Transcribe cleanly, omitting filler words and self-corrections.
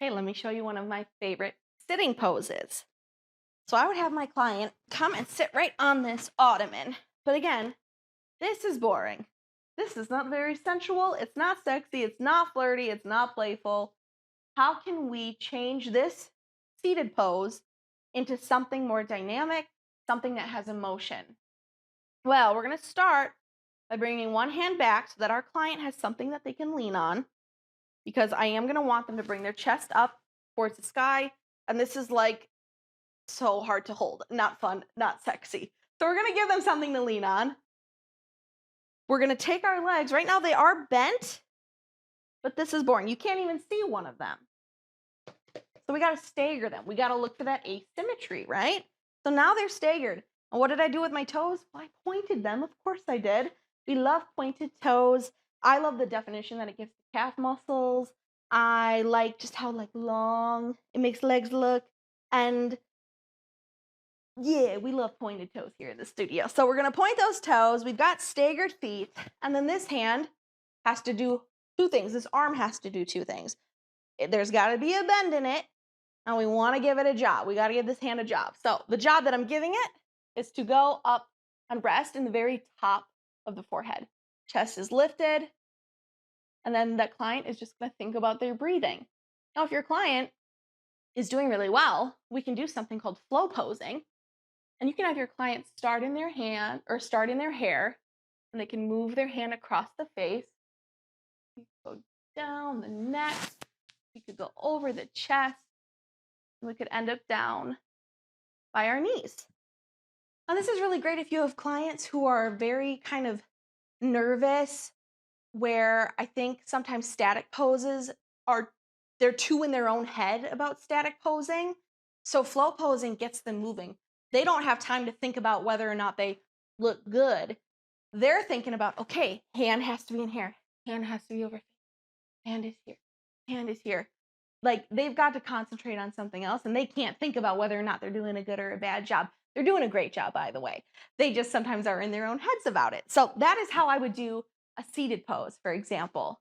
Hey, let me show you one of my favorite sitting poses. So I would have my client come and sit right on this ottoman. But again, this is boring. This is not very sensual. It's not sexy. It's not flirty. It's not playful. How can we change this seated pose into something more dynamic, something that has emotion? Well, we're going to start by bringing one hand back so that our client has something that they can lean on, because I am going to want them to bring their chest up towards the sky. And this is like so hard to hold, not fun, not sexy. So we're going to give them something to lean on. We're going to take our legs. Right now they are bent, but this is boring. You can't even see one of them. So we got to stagger them. We got to look for that asymmetry, right? So now they're staggered. And what did I do with my toes? Well, I pointed them. Of course I did. We love pointed toes. I love the definition that it gives the calf muscles. I like just how long it makes legs look. And yeah, we love pointed toes here in the studio. So we're going to point those toes. We've got staggered feet. And then this hand has to do two things. This arm has to do two things. There's got to be a bend in it. And we want to give it a job. We got to give this hand a job. So the job that I'm giving it is to go up and rest in the very top of the forehead. Chest is lifted. And then that client is just going to think about their breathing. Now, if your client is doing really well, we can do something called flow posing. And you can have your client start in their hand or start in their hair, and they can move their hand across the face. You could go down the neck. We could go over the chest. And we could end up down by our knees. Now, this is really great if you have clients who are very kind of nervous, where I think sometimes static poses they're too in their own head about static posing. So flow posing gets them moving. They don't have time to think about whether or not they look good. They're thinking about, okay, hand has to be in here, hand has to be over, hand is here, hand is here. Like, they've got to concentrate on something else, and they can't think about whether or not they're doing a good or a bad job. They're doing a great job, by the way. They just sometimes are in their own heads about it. So that is how I would do a seated pose, for example.